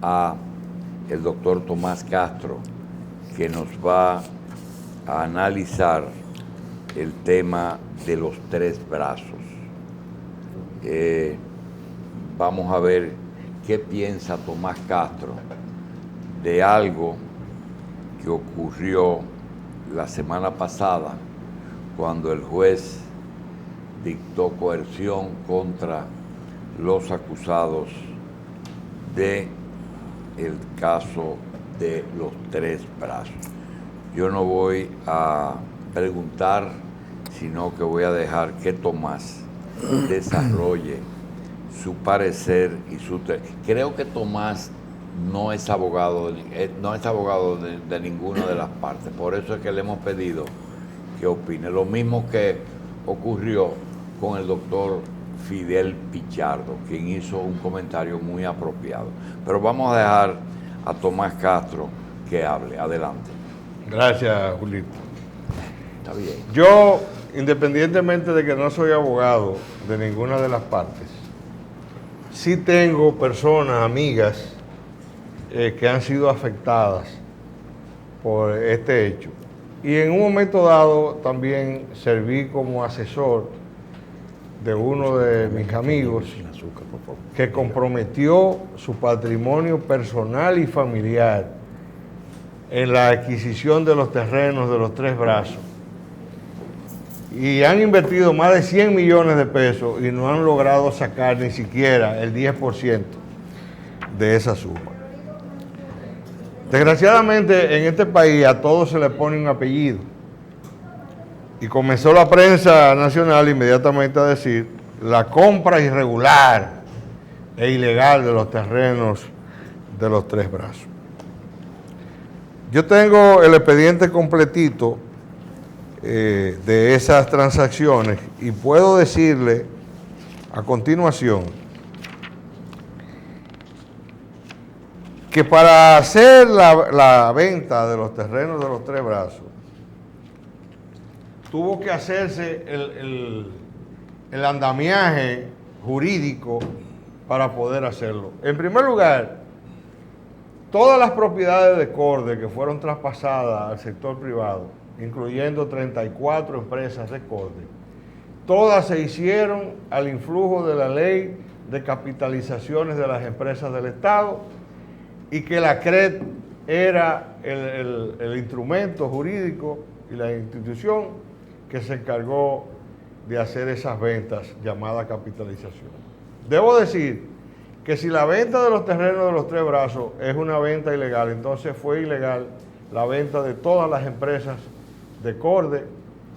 a el doctor Tomás Castro, que nos va a analizar el tema de los tres brazos. Vamos a ver qué piensa Tomás Castro de algo que ocurrió la semana pasada cuando el juez dictó coerción contra los acusados de el caso de los tres brazos. Yo no voy a preguntar, sino que voy a dejar que Tomás desarrolle su parecer y su... Creo que Tomás no es abogado de ninguna de las partes, por eso es que le hemos pedido que opine. Lo mismo que ocurrió con el doctor Fidel Pichardo, quien hizo un comentario muy apropiado. Pero vamos a dejar a Tomás Castro que hable. Adelante. Gracias, Julito. Está bien. Yo, independientemente de que no soy abogado de ninguna de las partes, sí tengo personas, amigas, que han sido afectadas por este hecho. Y en un momento dado también serví como asesor de uno de mis amigos que comprometió su patrimonio personal y familiar en la adquisición de los terrenos de los tres brazos. Y han invertido más de 100 millones de pesos y no han logrado sacar ni siquiera el 10% de esa suma. Desgraciadamente en este país a todos se le pone un apellido. Y comenzó la prensa nacional inmediatamente a decir la compra irregular e ilegal de los terrenos de los tres brazos. Yo tengo el expediente completito de esas transacciones y puedo decirle a continuación que para hacer la venta de los terrenos de los tres brazos tuvo que hacerse el andamiaje jurídico para poder hacerlo. En primer lugar, todas las propiedades de Corde que fueron traspasadas al sector privado, incluyendo 34 empresas de Corde, todas se hicieron al influjo de la ley de capitalizaciones de las empresas del Estado y que la CRED era el instrumento jurídico y la institución que se encargó de hacer esas ventas llamadas capitalización. Debo decir que si la venta de los terrenos de los tres brazos es una venta ilegal, entonces fue ilegal la venta de todas las empresas de Corde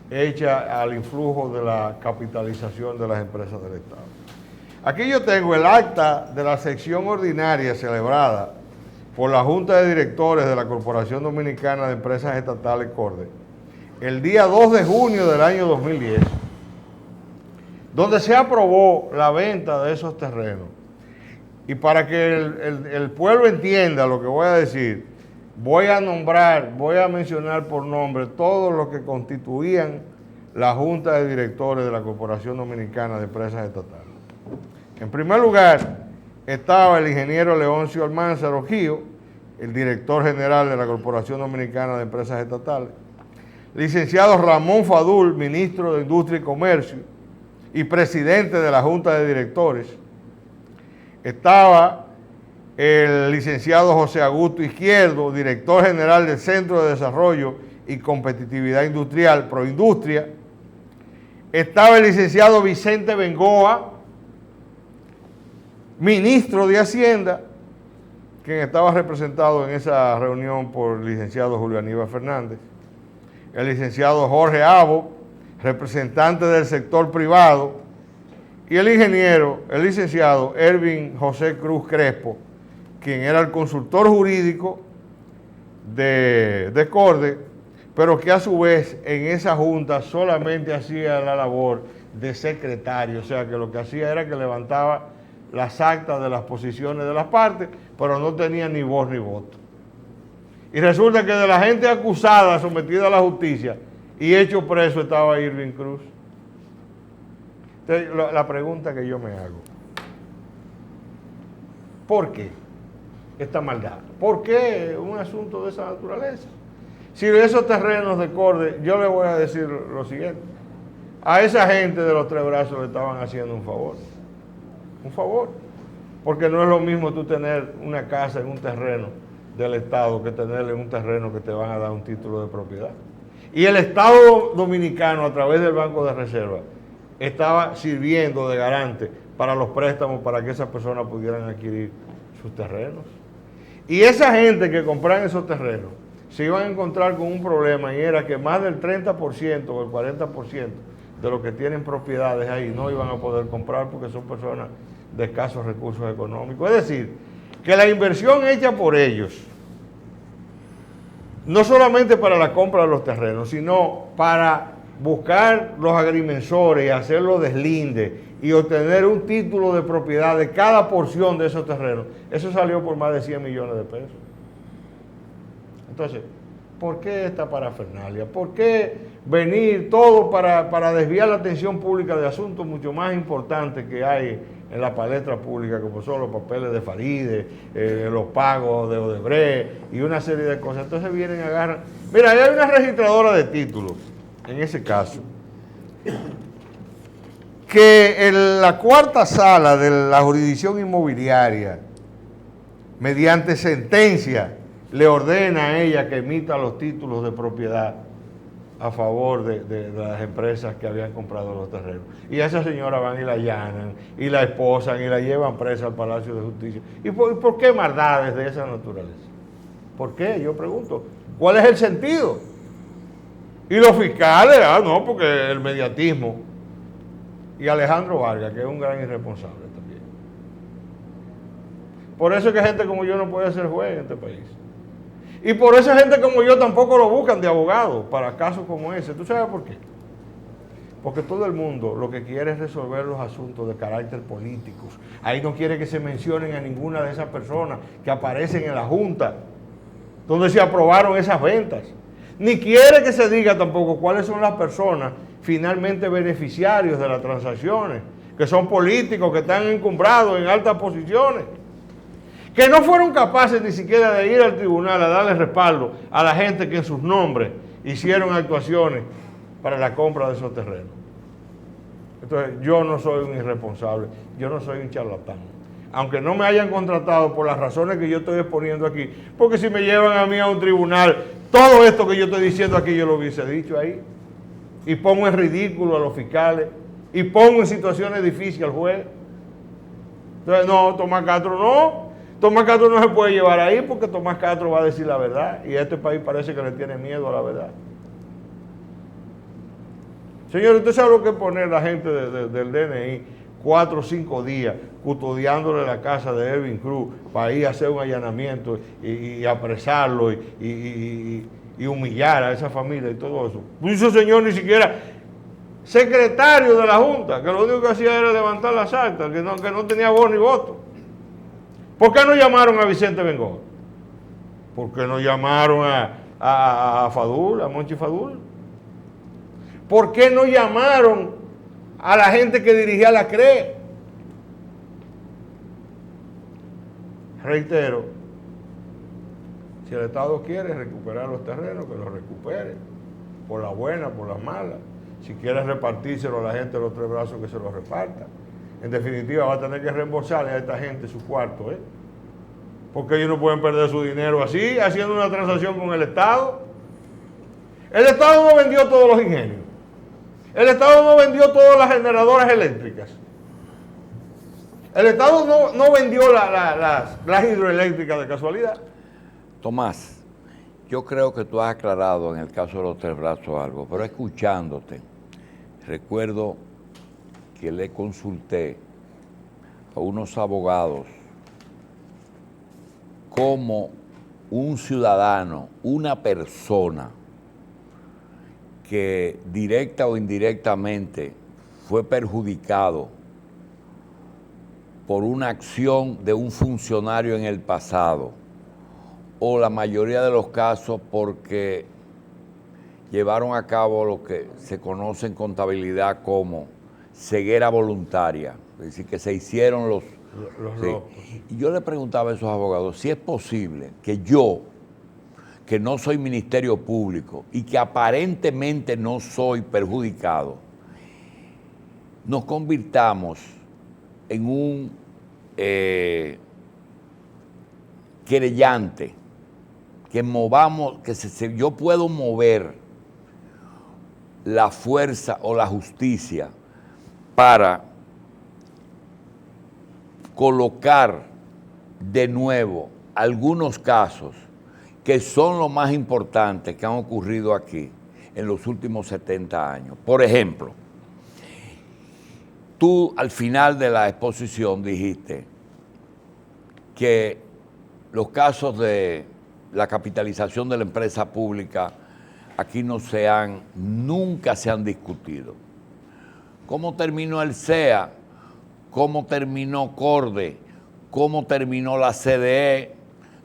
hecha al influjo de la capitalización de las empresas del Estado. Aquí yo tengo el acta de la sección ordinaria celebrada por la Junta de Directores de la Corporación Dominicana de Empresas Estatales Corde, el día 2 de junio del año 2010, donde se aprobó la venta de esos terrenos. Y para que el pueblo entienda lo que voy a decir, voy a mencionar por nombre todos los que constituían la Junta de Directores de la Corporación Dominicana de Empresas Estatales. En primer lugar, estaba el ingeniero Leoncio Almanzar Gio, el director general de la Corporación Dominicana de Empresas Estatales, licenciado Ramón Fadul, ministro de Industria y Comercio y presidente de la Junta de Directores. Estaba el licenciado José Augusto Izquierdo, director general del Centro de Desarrollo y Competitividad Industrial, Proindustria. Estaba el licenciado Vicente Bengoa, ministro de Hacienda, quien estaba representado en esa reunión por el licenciado Julio Aníbal Fernández. El licenciado Jorge Abo, representante del sector privado, y el licenciado Ervin José Cruz Crespo, quien era el consultor jurídico de Corde, pero que a su vez en esa junta solamente hacía la labor de secretario, o sea que lo que hacía era que levantaba las actas de las posiciones de las partes, pero no tenía ni voz ni voto. Y resulta que de la gente acusada, sometida a la justicia y hecho preso, estaba Irving Cruz. Entonces, la pregunta que yo me hago, ¿por qué? esta maldad. ¿Por qué un asunto de esa naturaleza? Si esos terrenos de Corde, yo le voy a decir lo siguiente. A esa gente de los Tres Brazos le estaban haciendo un favor. Un favor. Porque no es lo mismo tú tener una casa en un terreno del Estado que tenerle un terreno que te van a dar un título de propiedad. Y el Estado dominicano, a través del Banco de Reserva, estaba sirviendo de garante para los préstamos para que esas personas pudieran adquirir sus terrenos. Y esa gente que compraban esos terrenos se iban a encontrar con un problema, y era que más del 30% o el 40% de los que tienen propiedades ahí no iban a poder comprar porque son personas de escasos recursos económicos. Es decir, que la inversión hecha por ellos, no solamente para la compra de los terrenos, sino para buscar los agrimensores y hacer los deslindes y obtener un título de propiedad de cada porción de esos terrenos, eso salió por más de 100 millones de pesos. Entonces, ¿por qué esta parafernalia? ¿Por qué venir todo para desviar la atención pública de asuntos mucho más importantes que hay en la palestra pública, como son los papeles de Faride, los pagos de Odebrecht y una serie de cosas? Entonces vienen, agarran... Mira, hay una registradora de títulos, en ese caso, que en la cuarta sala de la jurisdicción inmobiliaria, mediante sentencia, le ordena a ella que emita los títulos de propiedad a favor de las empresas que habían comprado los terrenos. Y a esa señora van y la allanan, y la esposan, y la llevan presa al Palacio de Justicia. ¿Y por qué maldades de esa naturaleza? ¿Por qué? Yo pregunto. ¿Cuál es el sentido? Y los fiscales, no, porque el mediatismo. Y Alejandro Vargas, que es un gran irresponsable también. Por eso es que gente como yo no puede ser juez en este país. Y por eso gente como yo tampoco lo buscan de abogado para casos como ese. ¿Tú sabes por qué? Porque todo el mundo lo que quiere es resolver los asuntos de carácter políticos. Ahí no quiere que se mencionen a ninguna de esas personas que aparecen en la Junta, donde se aprobaron esas ventas. Ni quiere que se diga tampoco cuáles son las personas finalmente beneficiarios de las transacciones, que son políticos, que están encumbrados en altas posiciones, que no fueron capaces ni siquiera de ir al tribunal a darle respaldo a la gente que en sus nombres hicieron actuaciones para la compra de esos terrenos. Entonces, yo no soy un irresponsable, yo no soy un charlatán. Aunque no me hayan contratado por las razones que yo estoy exponiendo aquí, porque si me llevan a mí a un tribunal, todo esto que yo estoy diciendo aquí yo lo hubiese dicho ahí, y pongo en ridículo a los fiscales, y pongo en situaciones difíciles al juez. Entonces, no, Tomás Castro no. Tomás Castro no se puede llevar ahí porque Tomás Castro va a decir la verdad y a este país parece que le tiene miedo a la verdad. Señor, ¿usted sabe lo que es poner a la gente del DNI 4 o 5 días custodiándole la casa de Erwin Cruz para ir a hacer un allanamiento y apresarlo y humillar a esa familia y todo eso? Ese señor ni siquiera secretario de la Junta, que lo único que hacía era levantar las actas, que no tenía voz ni voto. ¿Por qué no llamaron a Vicente Bengoa? ¿Por qué no llamaron a Fadul, a Monchi Fadul? ¿Por qué no llamaron a la gente que dirigía la CRE? Reitero, si el Estado quiere recuperar los terrenos, que los recupere, por la buena, por la mala. Si quiere repartírselo a la gente de los Tres Brazos, que se lo reparta. En definitiva, va a tener que reembolsarle a esta gente su cuarto, porque ellos no pueden perder su dinero así, haciendo una transacción con el Estado. El Estado no vendió todos los ingenios. El Estado no vendió todas las generadoras eléctricas. El Estado no vendió las hidroeléctricas de casualidad. Tomás, yo creo que tú has aclarado en el caso de los Tres Brazos algo, pero escuchándote, recuerdo que le consulté a unos abogados cómo un ciudadano, una persona que directa o indirectamente fue perjudicado por una acción de un funcionario en el pasado, o la mayoría de los casos porque llevaron a cabo lo que se conoce en contabilidad como ceguera voluntaria, es decir, que se hicieron Los Sí. locos. Y yo le preguntaba a esos abogados si es posible que yo, que no soy Ministerio Público y que aparentemente no soy perjudicado, nos convirtamos en un querellante, que movamos, yo puedo mover la fuerza o la justicia para colocar de nuevo algunos casos que son los más importantes que han ocurrido aquí en los últimos 70 años. Por ejemplo, tú al final de la exposición dijiste que los casos de la capitalización de la empresa pública aquí nunca se han discutido. ¿Cómo terminó el CEA? ¿Cómo terminó CORDE? ¿Cómo terminó la CDE?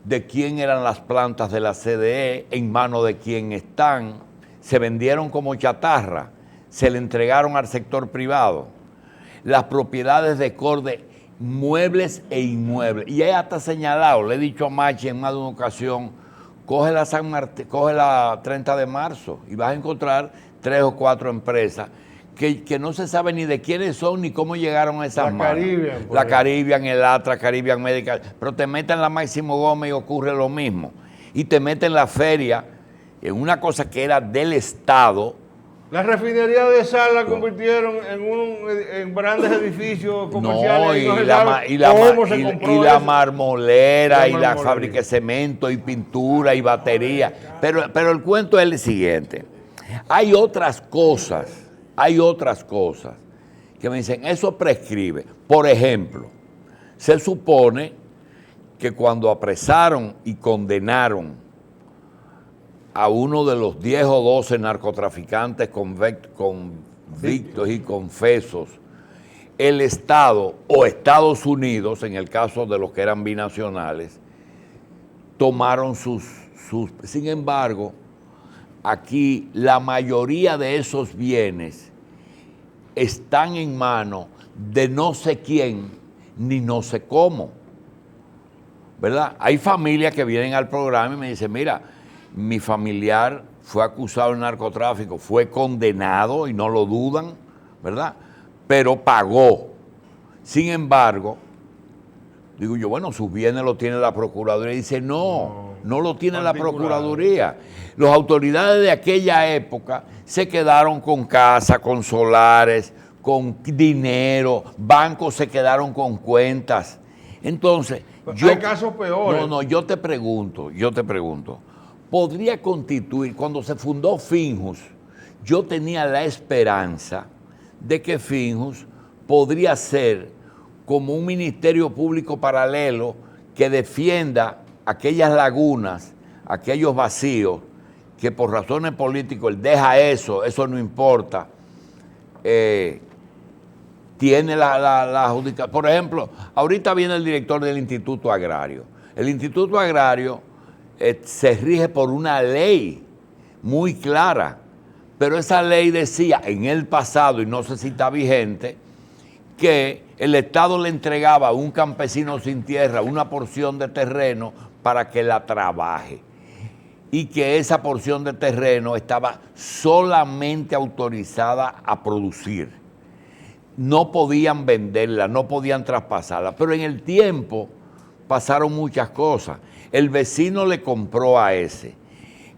¿De quién eran las plantas de la CDE? ¿En manos de quién están? ¿Se vendieron como chatarra? ¿Se le entregaron al sector privado? Las propiedades de CORDE, muebles e inmuebles. Y hasta señalado, le he dicho a Machi en más de una ocasión, coge la 30 de marzo y vas a encontrar 3 o 4 empresas que no se sabe ni de quiénes son ni cómo llegaron a esas manos. La Caribbean, el Atra, Caribbean Medical, pero te meten la Máximo Gómez y ocurre lo mismo. Y te meten la feria en una cosa que era del Estado. La refinería de sal la convirtieron en grandes edificios comerciales. Y la marmolera, y la fábrica de cemento, y pintura, y batería. Pero el cuento es el siguiente. Hay otras cosas que me dicen, eso prescribe. Por ejemplo, se supone que cuando apresaron y condenaron a uno de los 10 o 12 narcotraficantes convictos y confesos, el Estado o Estados Unidos, en el caso de los que eran binacionales, tomaron sus... Sin embargo, aquí la mayoría de esos bienes están en manos de no sé quién ni no sé cómo, ¿verdad? Hay familias que vienen al programa y me dicen, mira, mi familiar fue acusado de narcotráfico, fue condenado y no lo dudan, ¿verdad? Pero pagó. Sin embargo, digo yo, bueno, sus bienes los tiene la Procuraduría. Y dice, no lo tiene la Procuraduría. Las autoridades de aquella época se quedaron con casa, con solares, con dinero, bancos se quedaron con cuentas. Entonces, hay casos peores. Yo te pregunto, ¿podría constituir, cuando se fundó Finjus, yo tenía la esperanza de que Finjus podría ser como un ministerio público paralelo que defienda aquellas lagunas, aquellos vacíos, que por razones políticas él deja eso no importa, tiene la judicatura. Por ejemplo, ahorita viene el director del Instituto Agrario. El Instituto Agrario se rige por una ley muy clara, pero esa ley decía en el pasado, y no sé si está vigente, que el Estado le entregaba a un campesino sin tierra una porción de terreno para que la trabaje, y que esa porción de terreno estaba solamente autorizada a producir. No podían venderla, no podían traspasarla, pero en el tiempo pasaron muchas cosas. El vecino le compró a ese.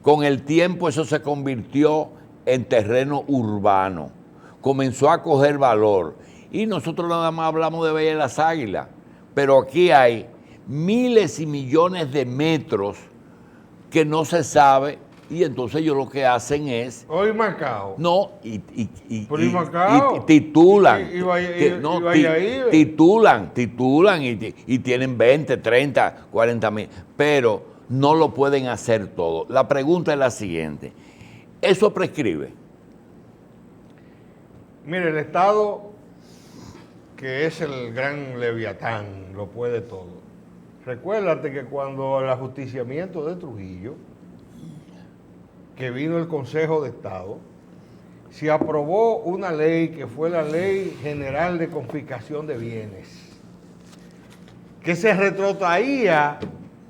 Con el tiempo eso se convirtió en terreno urbano, comenzó a coger valor. Y nosotros nada más hablamos de Bahía de las Águilas, pero aquí hay miles y millones de metros que no se sabe, y entonces ellos lo que hacen es... Hoy Macao. No, titulan. Titulan y tienen 20, 30, 40 mil, pero no lo pueden hacer todo. La pregunta es la siguiente, ¿eso prescribe? Mire, el Estado, que es el gran leviatán, lo puede todo. Recuérdate que cuando el ajusticiamiento de Trujillo, que vino el Consejo de Estado, se aprobó una ley que fue la Ley General de Confiscación de Bienes. que se retrotraía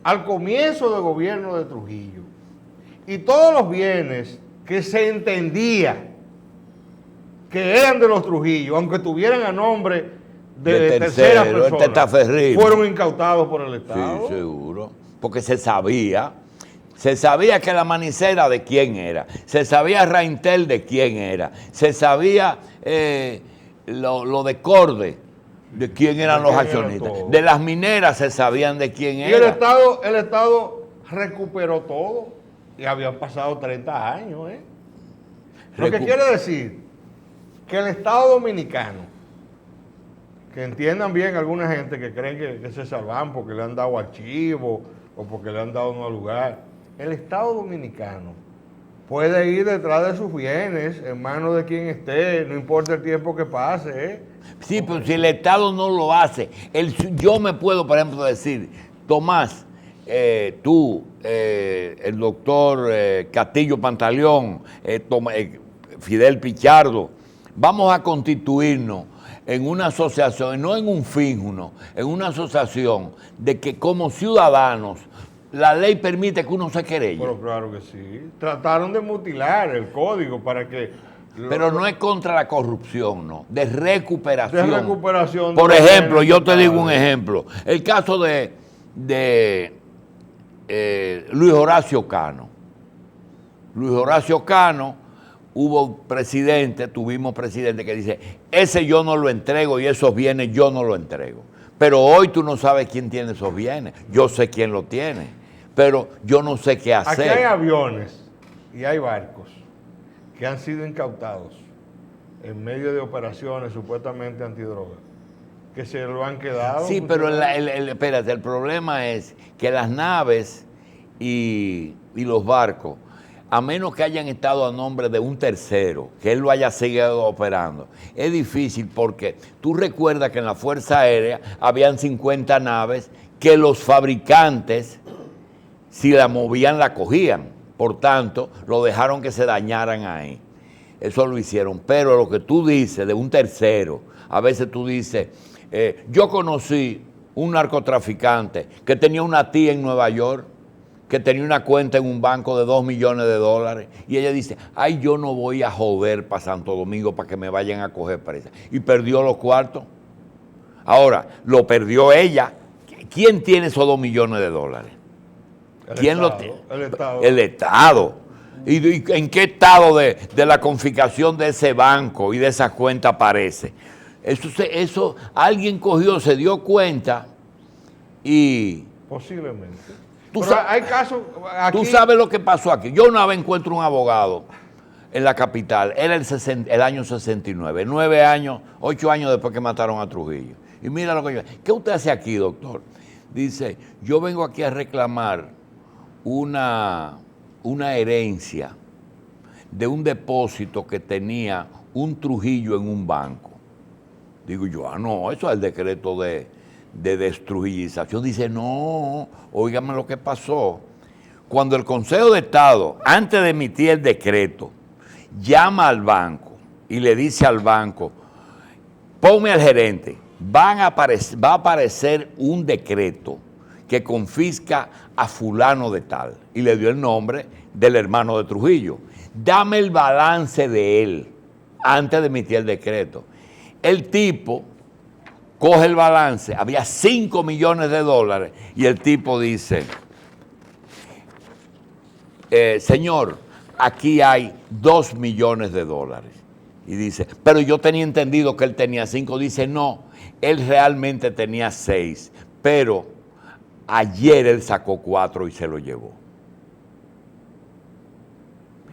al comienzo del gobierno de Trujillo. Y todos los bienes que se entendía que eran de los Trujillo, aunque tuvieran a nombre de tercera persona, fueron incautados por el Estado. Sí, seguro. Porque se sabía que la manicera de quién era, se sabía Raintel de quién era, se sabía lo de Corde, de quién eran los accionistas, de las mineras se sabían de quién era. Y el Estado recuperó todo y habían pasado 30 años. Lo que quiere decir que el Estado dominicano, que entiendan bien alguna gente que creen que se salvan porque le han dado archivo o porque le han dado un lugar, el Estado dominicano puede ir detrás de sus bienes en manos de quien esté, no importa el tiempo que pase. Sí, pero si el Estado no lo hace, yo me puedo, por ejemplo, decir, Tomás, tú, el doctor Castillo Pantaleón, Fidel Pichardo, vamos a constituirnos en una asociación, no en un fin, en una asociación de que como ciudadanos la ley permite que uno se querelle. Pero claro que sí. Trataron de mutilar el código para que... Pero no es contra la corrupción, no, de recuperación. De recuperación. Por ejemplo, yo te digo un ejemplo. El caso de Luis Horacio Cano. Luis Horacio Cano, tuvimos presidente que dice, ese yo no lo entrego y esos bienes yo no lo entrego. Pero hoy tú no sabes quién tiene esos bienes. Yo sé quién lo tiene, pero yo no sé qué hacer. Aquí hay aviones y hay barcos que han sido incautados en medio de operaciones supuestamente antidroga, que se lo han quedado. Sí, pero espérate, el problema es que las naves y los barcos, a menos que hayan estado a nombre de un tercero, que él lo haya seguido operando, es difícil porque tú recuerdas que en la Fuerza Aérea habían 50 naves que los fabricantes, si la movían, la cogían. Por tanto, lo dejaron que se dañaran ahí. Eso lo hicieron. Pero lo que tú dices de un tercero, a veces tú dices, yo conocí un narcotraficante que tenía una tía en Nueva York, que tenía una cuenta en un banco de $2 millones, y ella dice, ay, yo no voy a joder para Santo Domingo para que me vayan a coger presa. Y perdió los cuartos. Ahora, lo perdió ella. ¿Quién tiene esos $2 millones? ¿Quién lo tiene? El Estado. El Estado. ¿Y en qué estado de la confiscación de ese banco y de esa cuenta aparece? Eso alguien cogió, se dio cuenta y... Posiblemente. Hay casos aquí. Tú sabes lo que pasó aquí. Yo una vez encuentro un abogado en la capital, era el año 69, 8 años después que mataron a Trujillo. Y mira lo que yo... ¿Qué usted hace aquí, doctor? Dice, yo vengo aquí a reclamar una herencia de un depósito que tenía un Trujillo en un banco. Digo yo, no, eso es el decreto de destrujillización. Dice, no, óigame lo que pasó. Cuando el Consejo de Estado, antes de emitir el decreto, llama al banco y le dice al banco, ponme al gerente, va a aparecer un decreto que confisca a fulano de tal, y le dio el nombre del hermano de Trujillo. Dame el balance de él antes de emitir el decreto. El tipo coge el balance, había $5 millones, y el tipo dice, señor, aquí hay $2 millones. Y dice, pero yo tenía entendido que él tenía 5. Dice, no, él realmente tenía 6, pero ayer él sacó 4 y se lo llevó.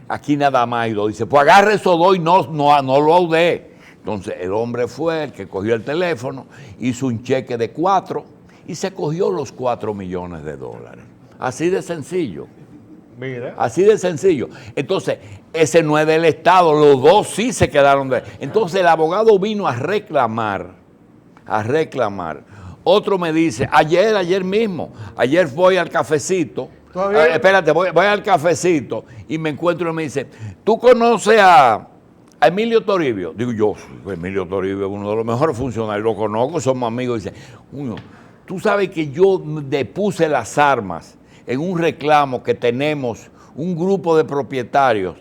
Aquí nada más hay 2. Dice, pues agarre esos 2 y no lo audé. Entonces el hombre fue el que cogió el teléfono, hizo un cheque de 4 y se cogió los $4 millones. Así de sencillo. Mira. Así de sencillo. Entonces, ese no es del Estado, los 2 sí se quedaron de... Entonces el abogado vino a reclamar. Otro me dice, ayer mismo, ayer voy al cafecito, espérate, voy al cafecito y me encuentro y me dice, ¿tú conoces a Emilio Toribio? Digo yo, Emilio Toribio es uno de los mejores funcionarios, lo conozco, somos amigos. Dice, Tú sabes que yo depuse las armas en un reclamo que tenemos un grupo de propietarios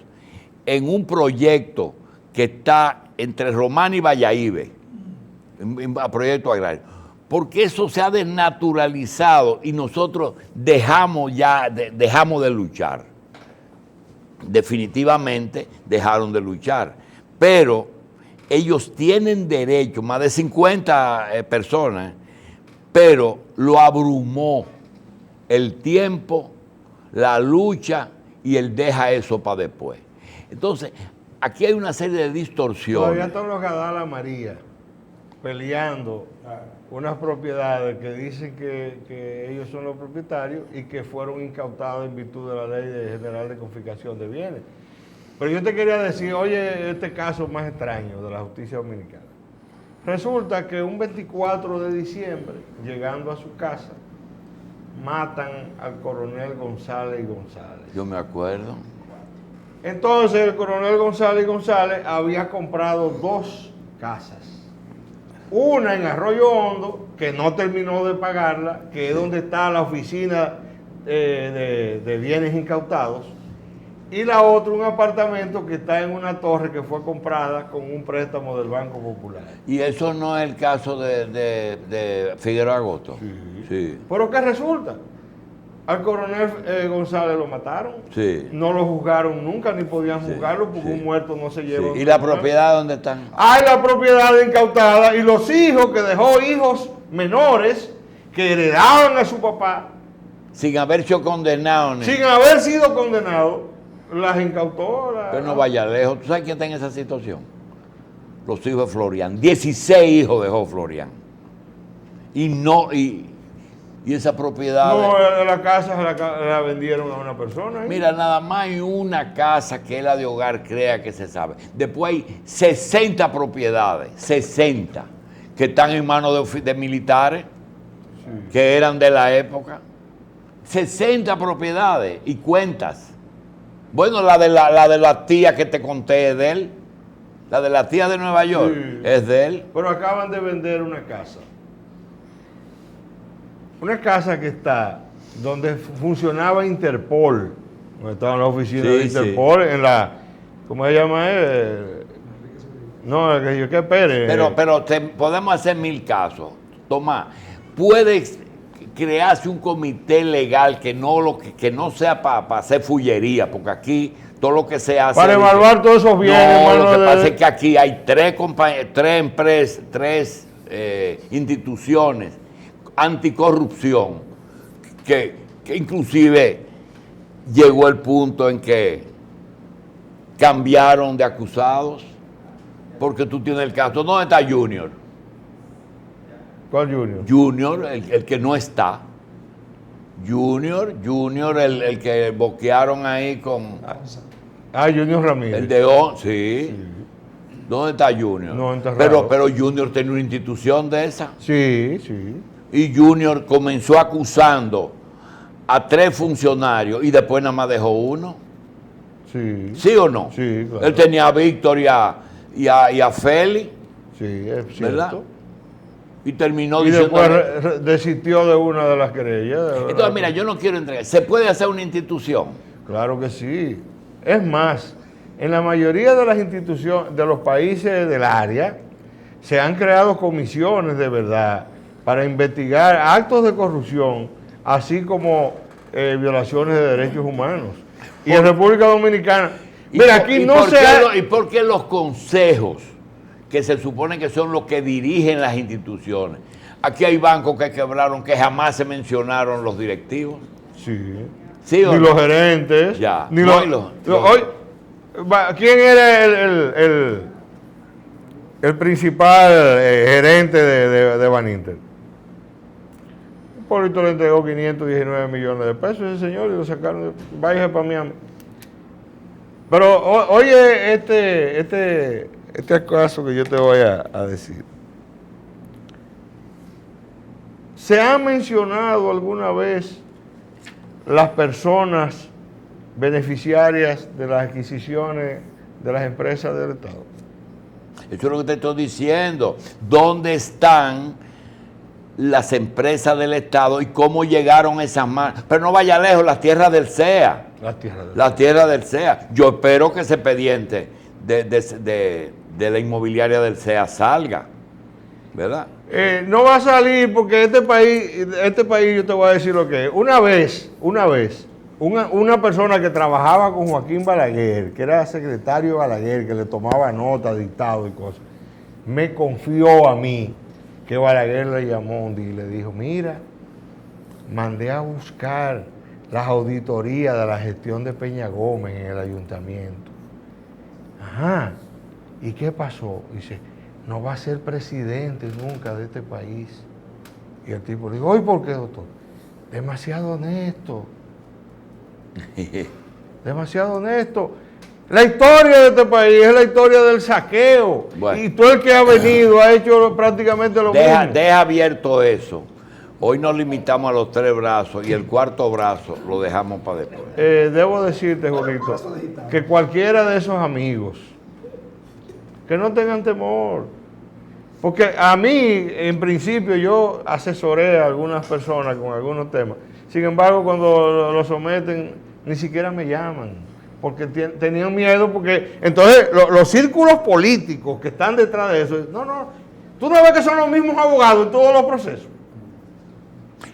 en un proyecto que está entre Román y Valladolid, a proyecto agrario, porque eso se ha desnaturalizado y nosotros dejamos de luchar. Definitivamente dejaron de luchar, pero ellos tienen derecho, más de 50 personas, pero lo abrumó el tiempo, la lucha y él deja eso para después. Entonces, aquí hay una serie de distorsiones. Todavía están los Gadala María peleando unas propiedades que dicen que ellos son los propietarios y que fueron incautados en virtud de la Ley General de Confiscación de Bienes. Pero yo te quería decir, oye, este caso más extraño de la justicia dominicana. Resulta que un 24 de diciembre, llegando a su casa, matan al coronel González y González. Yo me acuerdo. Entonces el coronel González y González había comprado 2 casas. Una en Arroyo Hondo, que no terminó de pagarla, que es donde está la oficina de bienes incautados, y la otra, un apartamento que está en una torre que fue comprada con un préstamo del Banco Popular. ¿Y eso no es el caso de Figueroa Agosto? Sí. ¿Pero qué resulta? Al coronel González lo mataron. Sí. No lo juzgaron nunca, ni podían juzgarlo, porque un muerto no se lleva. Sí. ¿Y la propiedad dónde están? Hay la propiedad incautada y los hijos que dejó, hijos menores que heredaban a su papá. Sin haber sido condenados. Sin haber sido condenados, las incautó. Pero no vaya lejos. ¿Tú sabes quién está en esa situación? Los hijos de Florian. 16 hijos dejó Florian. Y esa propiedad... No, la casa la vendieron a una persona. Mira, nada más hay una casa que es la de Hogar Crea que se sabe. Después hay 60 propiedades, 60, que están en manos de militares, que eran de la época. 60 propiedades y cuentas. Bueno, la de la tía que te conté es de él. La de la tía de Nueva York es de él. Pero acaban de vender una casa. Una casa que está donde funcionaba Interpol, donde estaban las oficinas de Interpol, en la, ¿cómo se llama? No, que Pérez. Pero podemos hacer 1000 casos. Tomás, puede crearse un comité legal que no sea para hacer fullería, porque aquí todo lo que se hace... Para evaluar todos esos bienes. No, lo que pasa es que aquí hay 3 empresas, 3 instituciones anticorrupción, que inclusive llegó el punto en que cambiaron de acusados, porque tú tienes el caso. ¿Dónde está Junior? ¿Cuál Junior? Junior, el que no está. Junior, el que boquearon ahí con... Junior Ramírez. El de sí. ¿Dónde está Junior? No, enterrado. Pero Junior tiene una institución de esa. Sí. Y Junior comenzó acusando a 3 funcionarios y después nada más dejó uno. Sí. ¿Sí o no? Sí, claro. Él tenía a Víctor y a Félix. Sí, es cierto. ¿Verdad? Y terminó y diciendo... después desistió de una de las querellas. Entonces, mira, yo no quiero entregar. ¿Se puede hacer una institución? Claro que sí. Es más, en la mayoría de las instituciones de los países del área se han creado comisiones de verdad para investigar actos de corrupción, así como violaciones de derechos humanos. Y en República Dominicana, mira, aquí no se... ¿Y por qué los consejos, que se supone que son los que dirigen las instituciones? Aquí hay bancos que quebraron, que jamás se mencionaron los directivos. Sí. ¿Sí o ni no? Los gerentes. Ya. Ni No, ¿quién era el principal gerente de Baninter? Hipólito le entregó 519 millones de pesos a ese señor y lo sacaron. Váyase para Miami. Pero oye, este caso que yo te voy a decir. ¿Se ha mencionado alguna vez las personas beneficiarias de las adquisiciones de las empresas del Estado? Eso es lo que te estoy diciendo. ¿Dónde están las empresas del Estado y cómo llegaron esas manos. Pero no vaya lejos, las tierras del CEA. Las tierras del CEA. Yo espero que ese expediente de la inmobiliaria del CEA salga, ¿verdad? No va a salir porque este país yo te voy a decir lo que es. Una vez, una persona que trabajaba con Joaquín Balaguer, que era secretario Balaguer, que le tomaba nota, dictado y cosas, me confió a mí que Balaguer le llamó un día y le dijo, mira, mandé a buscar las auditorías de la gestión de Peña Gómez en el ayuntamiento. Ajá, ¿y qué pasó? Dice, no va a ser presidente nunca de este país. Y el tipo le dijo, ¿y por qué, doctor? Demasiado honesto. Demasiado honesto. La historia de este país es la historia del saqueo. Bueno, y todo el que ha venido ha hecho prácticamente lo mismo. Deja abierto eso. Hoy nos limitamos a los 3 brazos y el cuarto brazo lo dejamos para después. Debo decirte, Jorito, que cualquiera de esos amigos que no tengan temor. Porque a mí, en principio, yo asesoré a algunas personas con algunos temas. Sin embargo, cuando lo someten, ni siquiera me llaman. Porque tenían miedo, porque entonces los círculos políticos que están detrás de eso, no, tú no ves que son los mismos abogados en todos los procesos.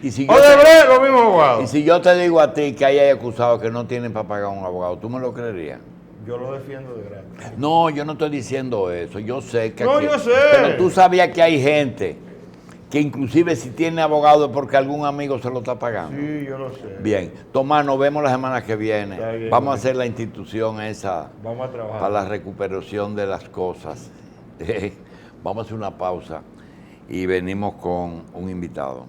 Y si los mismos abogados. Y si yo te digo a ti que hay acusados que no tienen para pagar un abogado, ¿tú me lo creerías? Yo lo defiendo de gratis. No, yo no estoy diciendo eso. Yo sé que... No, yo sé. Pero tú sabías que hay gente que inclusive si tiene abogado es porque algún amigo se lo está pagando. Sí, yo lo sé. Bien. Tomás, nos vemos la semana que viene. Bien, vamos a hacer la institución esa. Vamos a trabajar. Para la recuperación de las cosas. Vamos a hacer una pausa y venimos con un invitado.